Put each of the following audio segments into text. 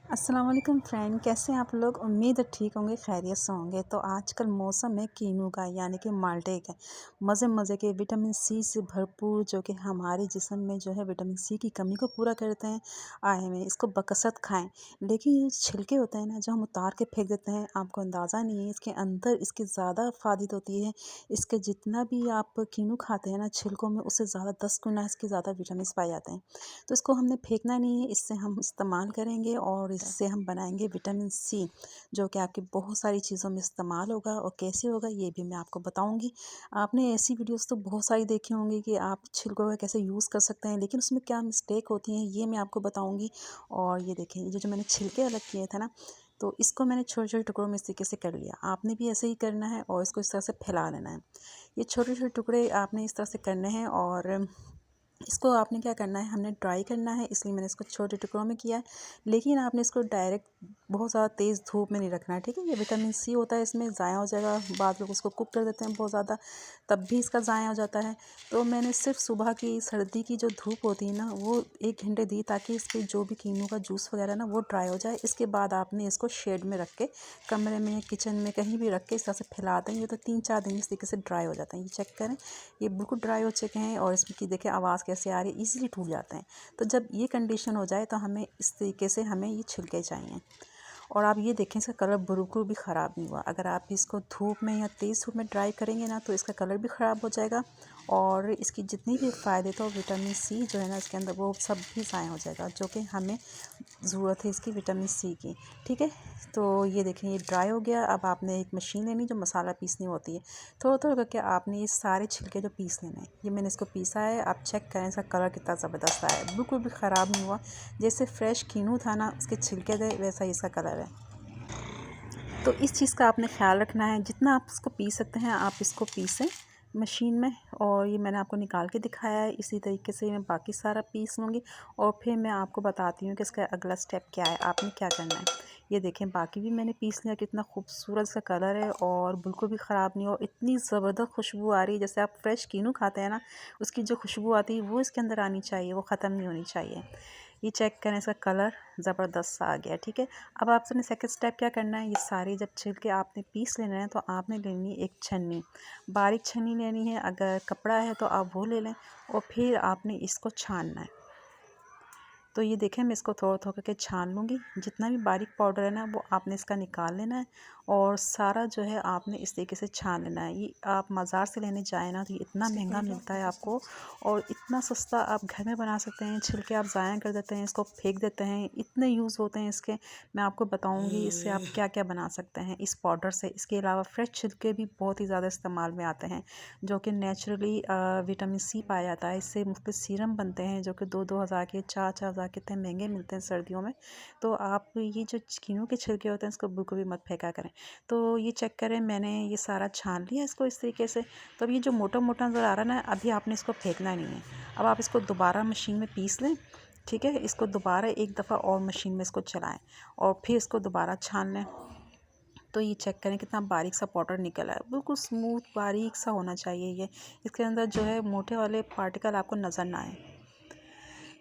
अस्सलाम वालेकुम फ्रेंड, कैसे हैं आप लोग। उम्मीद है ठीक होंगे, खैरियत से होंगे। तो आजकल मौसम है कीनू का, यानी कि माल्टे का। मज़े मज़े के विटामिन सी से भरपूर, जो कि हमारे जिस्म में जो है विटामिन सी की कमी को पूरा करते हैं, आए हुए हैं। इसको बकसरत खाएं। लेकिन ये छिलके होते हैं ना, जो हम उतार के फेंक देते हैं, आपको अंदाज़ा नहीं है इसके अंदर इसकी ज़्यादा अफादियत होती है। इसके जितना भी आप कीनू खाते हैं ना, छिलकों में उससे ज़्यादा 10 गुना इसके ज़्यादा विटामिन पाए जाते हैं। तो इसको हमने फेंकना नहीं है, इससे हम इस्तेमाल करेंगे और इससे हम बनाएंगे विटामिन सी, जो कि आपकी बहुत सारी चीज़ों में इस्तेमाल होगा। और कैसे होगा ये भी मैं आपको बताऊंगी। आपने ऐसी वीडियोस तो बहुत सारी देखी होंगी कि आप छिलकों का कैसे यूज़ कर सकते हैं, लेकिन उसमें क्या मिस्टेक होती हैं ये मैं आपको बताऊंगी। और ये देखें, ये जो मैंने छिलके अलग किए थे ना, तो इसको मैंने छोटे छोटे टुकड़ों में इस तरीके से कर लिया। आपने भी ऐसे ही करना है और इसको इस तरह से फैला लेना है। ये छोटे छोटे टुकड़े आपने इस तरह से करने हैं और इसको आपने क्या करना है, हमने ड्राई करना है, इसलिए मैंने इसको छोटे टुकड़ों में किया है। लेकिन आपने इसको डायरेक्ट बहुत ज़्यादा तेज़ धूप में नहीं रखना है, ठीक है। ये विटामिन सी होता है, इसमें ज़ाया हो जाएगा। बाद लोग उसको कुक कर देते हैं बहुत ज़्यादा, तब भी इसका ज़ाया हो जाता है। तो मैंने सिर्फ सुबह की सर्दी की जो धूप होती है ना, वो 1 घंटे दी, ताकि इस पर जो भी कीनू का जूस वगैरह ना वो ड्राई हो जाए। इसके बाद आपने इसको शेड में रख के, कमरे में, किचन में, कहीं भी रख के इस तरह से फैला देंगे तो 3-4 दिन इस तरीके से ड्राई हो जाते हैं। ये चेक करें, ये बिल्कुल ड्राई हो चुके हैं। और इसमें की देखिए आवाज़ कैसे आ रही है, ईज़िली टूट जाते हैं। तो जब ये कंडीशन हो जाए तो हमें इस तरीके से हमें ये छिलके चाहिए। और आप ये देखें, इसका कलर बिल्कुल भी ख़राब नहीं हुआ। अगर आप इसको धूप में या तेज़ धूप में ड्राई करेंगे ना, तो इसका कलर भी ख़राब हो जाएगा और इसकी जितनी भी फ़ायदे तो विटामिन सी जो है ना इसके अंदर, वो सब भी ज़ाया हो जाएगा, जो कि हमें ज़रूरत है इसकी विटामिन सी की, ठीक है। तो ये देखें, ये ड्राई हो गया। अब आपने एक मशीन लेनी जो मसाला पीसनी होती है। थोड़ा थोड़ा करके आपने ये सारे छिलके जो पीस लेने हैं। ये मैंने इसको पीसा है। आप चेक करें इसका कलर कितना ज़बरदस्त आया है, बिल्कुल भी ख़राब नहीं हुआ। जैसे फ्रेश कीनू था ना, उसके छिलके थे, वैसा ही इसका कलर है। तो इस चीज़ का आपने ख्याल रखना है, जितना आप इसको पीस सकते हैं आप इसको पीसें मशीन में। और ये मैंने आपको निकाल के दिखाया है, इसी तरीके से मैं बाकी सारा पीस लूँगी और फिर मैं आपको बताती हूँ कि इसका अगला स्टेप क्या है, आपने क्या करना है। ये देखें, बाकी भी मैंने पीस लिया। कितना खूबसूरत सा कलर है और बिल्कुल भी ख़राब नहीं हो। इतनी ज़बरदस्त खुशबू आ रही है, जैसे आप फ्रेश कीनू खाते हैं ना, उसकी जो खुशबू आती है वो इसके अंदर आनी चाहिए, वो ख़त्म नहीं होनी चाहिए। ये चेक करें, इसका कलर ज़बरदस्त सा आ गया, ठीक है। अब आपने सेकंड स्टेप क्या करना है, ये सारे जब छिलके आपने पीस लेना है तो आपने लेनी है एक छन्नी, बारीक छन्नी लेनी है। अगर कपड़ा है तो आप वो ले लें और फिर आपने इसको छानना है। तो ये देखें, मैं इसको थोड़ा थोड़ा करके छान लूँगी। जितना भी बारीक पाउडर है ना, वो आपने इसका निकाल लेना है और सारा जो है आपने इस तरीके से छान लेना है। ये आप बाज़ार से लेने जाए ना, तो ये इतना महंगा मिलता है आपको, और इतना सस्ता आप घर में बना सकते हैं। छिलके आप ज़ाया कर देते हैं, इसको फेंक देते हैं, इतने यूज़ होते हैं इसके। मैं आपको बताऊँगी इससे आप क्या क्या बना सकते हैं इस पाउडर से। इसके अलावा फ्रेश छिलके भी बहुत ही ज़्यादा इस्तेमाल में आते हैं, जो कि नेचुरली विटामिन सी पाया जाता है। इससे मुख्तलिफ सीरम बनते हैं, जो कि 2-2 हज़ार के, 4-4 हज़ार कितने महंगे मिलते हैं सर्दियों में। तो आप ये जो कीनू के छिलके होते हैं, इसको बिल्कुल भी मत फेंका करें। तो ये चेक करें, मैंने ये सारा छान लिया इसको इस तरीके से। तो अब ये जो मोटा मोटा नज़र आ रहा है ना, अभी आपने इसको फेंकना नहीं है। अब आप इसको दोबारा मशीन में पीस लें, ठीक है। इसको दोबारा एक दफ़ा और मशीन में इसको चलाएं और फिर इसको दोबारा छान लें। तो ये चेक करें कितना बारीक सा पाउडर निकला है, बिल्कुल स्मूथ बारीक सा होना चाहिए ये। इसके अंदर जो है मोटे वाले पार्टिकल आपको नज़र ना आए।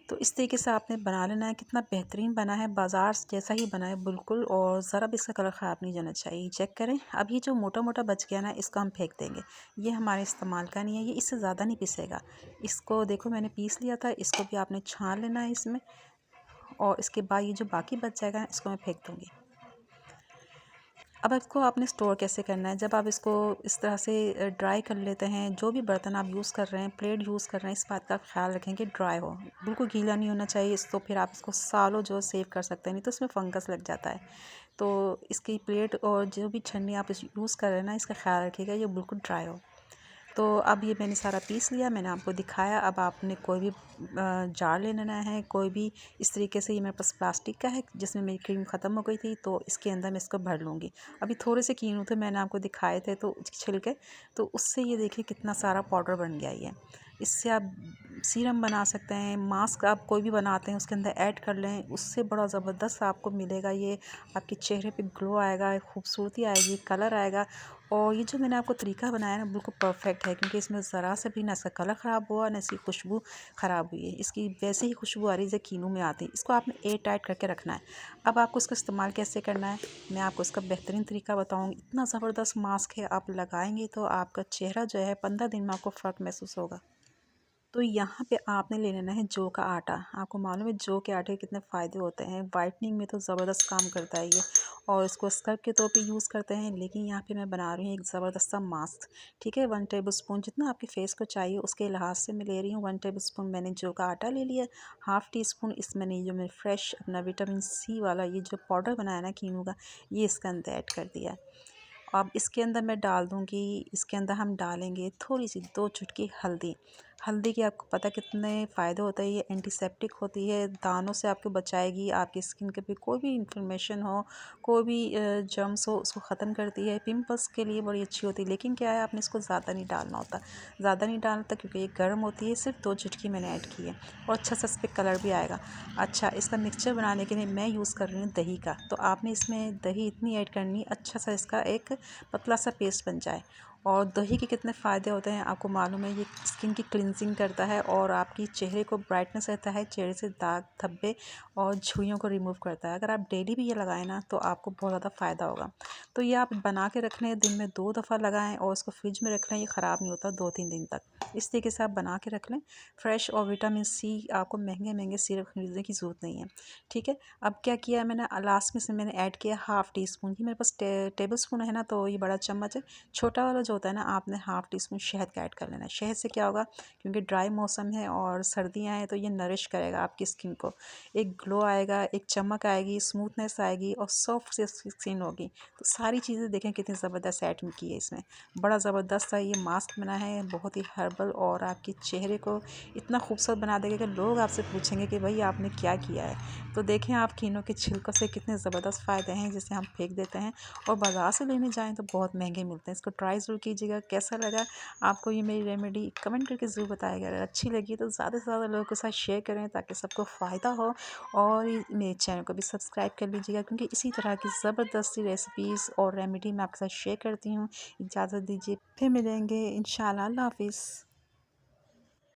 तो इस तरीके से आपने बना लेना है। कितना बेहतरीन बना है, बाज़ार जैसा ही बना है बिल्कुल, और ज़रा भी इसका कलर ख़राब नहीं जाना चाहिए। चेक करें, अब ये जो मोटा मोटा बच गया ना, इसको हम फेंक देंगे। ये हमारे इस्तेमाल का नहीं है, ये इससे ज़्यादा नहीं पिसेगा। इसको देखो, मैंने पीस लिया था, इसको भी आपने छान लेना है इसमें। और इसके बाद ये जो बाकी बच जाएगा ना, इसको मैं फेंक दूँगी। अब इसको आपने स्टोर कैसे करना है, जब आप इसको इस तरह से ड्राई कर लेते हैं, जो भी बर्तन आप यूज़ कर रहे हैं, प्लेट यूज़ कर रहे हैं, इस बात का ख्याल रखें कि ड्राई हो, बिल्कुल गीला नहीं होना चाहिए। तो फिर आप इसको सालों जो सेव कर सकते हैं, नहीं तो इसमें फंगस लग जाता है। तो इसकी प्लेट और जो भी छन्नी आप इस यूज़ कर रहे हैं ना, इसका ख्याल रखिएगा ये बिल्कुल ड्राई हो। तो अब ये मैंने सारा पीस लिया, मैंने आपको दिखाया। अब आपने कोई भी जार ले लेना है, कोई भी इस तरीके से। ये मेरे पास प्लास्टिक का है, जिसमें मेरी क्रीम ख़त्म हो गई थी, तो इसके अंदर मैं इसको भर लूँगी। अभी थोड़े से कीनू थे, मैंने आपको दिखाए थे, तो छिलके, तो उससे ये देखिए कितना सारा पाउडर बन गया ये। इससे आप सीरम बना सकते हैं, मास्क आप कोई भी बनाते हैं उसके अंदर ऐड कर लें, उससे बड़ा ज़बरदस्त आपको मिलेगा ये। आपके चेहरे पे ग्लो आएगा, खूबसूरती आएगी, कलर आएगा। और ये जो मैंने आपको तरीका बनाया ना बिल्कुल परफेक्ट है, क्योंकि इसमें ज़रा से भी ना इसका कलर ख़राब हुआ ना इसकी खुशबू ख़राब हुई है। इसकी वैसे ही खुशबू आ रही है जैसे कीनू में आती है। इसको आपने एयर टाइट करके रखना है। अब आपको इसका इस्तेमाल कैसे करना है, मैं आपको इसका बेहतरीन तरीका बताऊँगी। इतना ज़बरदस्त मास्क है, आप लगाएंगे तो आपका चेहरा जो है 15 दिन में आपको फ़र्क महसूस होगा। तो यहाँ पे आपने ले लेना है जौ का आटा। आपको मालूम है जौ के आटे के कितने फ़ायदे होते हैं, वाइटनिंग में तो ज़बरदस्त काम करता है ये, और इसको स्क्रब के तौर पे यूज़ करते हैं। लेकिन यहाँ पे मैं बना रही हूँ एक ज़बरदस्त सा मास्क। ठीक है, 1 टेबल स्पून जितना आपके फेस को चाहिए उसके लिहाज से मैं ले रही हूँ। 1 टेबल स्पून मैंने जौ का आटा ले लिया। हाफ़ टी स्पून इसमें मैंने जो मैं फ्रेश अपना विटामिन सी वाला ये जो पाउडर बनाया ना कीनू का, ये इसके अंदर ऐड कर दिया है। अब इसके अंदर मैं डाल दूँगी, इसके अंदर हम डालेंगे थोड़ी सी 2 चुटकी हल्दी। हल्दी के आपको पता कितने फ़ायदे होते हैं, ये एंटीसेप्टिक होती है, दानों से आपको बचाएगी, आपकी स्किन के पे कोई भी इन्फेक्शन हो, कोई भी जर्म्स हो उसको ख़त्म करती है। पिंपल्स के लिए बड़ी अच्छी होती है, लेकिन क्या है आपने इसको ज़्यादा नहीं डालना होता। ज़्यादा नहीं डालना होता क्योंकि ये गर्म होती है, सिर्फ 2 चुटकी मैंने ऐड की है और अच्छा सा इस पर कलर भी आएगा। अच्छा, इसका मिक्सचर बनाने के लिए मैं यूज़ कर रही हूँ दही का, तो आपने इसमें दही इतनी ऐड करनी अच्छा सा इसका एक पतला सा पेस्ट बन जाए। और दही के कितने फ़ायदे होते हैं आपको मालूम है, ये स्किन की क्लिनजिंग करता है और आपकी चेहरे को ब्राइटनेस रहता है, चेहरे से दाग धब्बे और झुर्रियों को रिमूव करता है। अगर आप डेली भी ये लगाएं ना तो आपको बहुत ज़्यादा फ़ायदा होगा। तो ये आप बना के रख लें, दिन में 2 दफ़ा लगाएं और उसको फ्रिज में रख लें, ये ख़राब नहीं होता 2-3 दिन तक। इस तरीके से आप बना के रख लें फ्रेश। और विटामिन सी आपको महंगे महंगे सिरप खरीदने की ज़रूरत नहीं है। ठीक है, अब क्या किया मैंने लास्ट में से मैंने ऐड किया हाफ़ टी स्पून, ये मेरे पास टेबल स्पून है ना तो ये बड़ा चम्मच है, छोटा वाला जो होता है ना आपने हाफ़ टी स्पून शहद का ऐड कर लेना है। शहद से क्या होगा, क्योंकि ड्राई मौसम है और सर्दियाँ हैं तो ये नरिश करेगा आपकी स्किन को, एक ग्लो आएगा, एक चमक आएगी, स्मूथनेस आएगी और सॉफ्ट सी स्किन होगी। तो सारी चीज़ें देखें कितनी ज़बरदस्त ऐड की है इसमें, बड़ा ज़बरदस्त सा ये मास्क बना है, बहुत ही हर्बल और आपके चेहरे को इतना खूबसूरत बना देगा कि लोग आपसे पूछेंगे कि भाई आपने क्या किया है। तो देखें आप कीनों के छिलकों से कितने ज़बरदस्त फ़ायदे हैं जिसे हम फेंक देते हैं और बाज़ार से लेने जाएँ तो बहुत महंगे मिलते हैं। इसको ट्राई ज़रूर कीजिएगा। कैसा लगा आपको ये मेरी रेमेडी, कमेंट करके ज़रूर बताइएगा। अगर अच्छी लगी तो ज़्यादा से ज़्यादा लोगों के साथ शेयर करें ताकि सबको फ़ायदा हो, और मेरे चैनल को भी सब्सक्राइब कर लीजिएगा क्योंकि इसी तरह की ज़बरदस्त सी रेसिपीज़ और रेमेडी मैं आपके साथ शेयर करती हूँ। इजाज़त दीजिए, फिर मिलेंगे इंशाल्लाह। अल्लाह हाफ़िज़।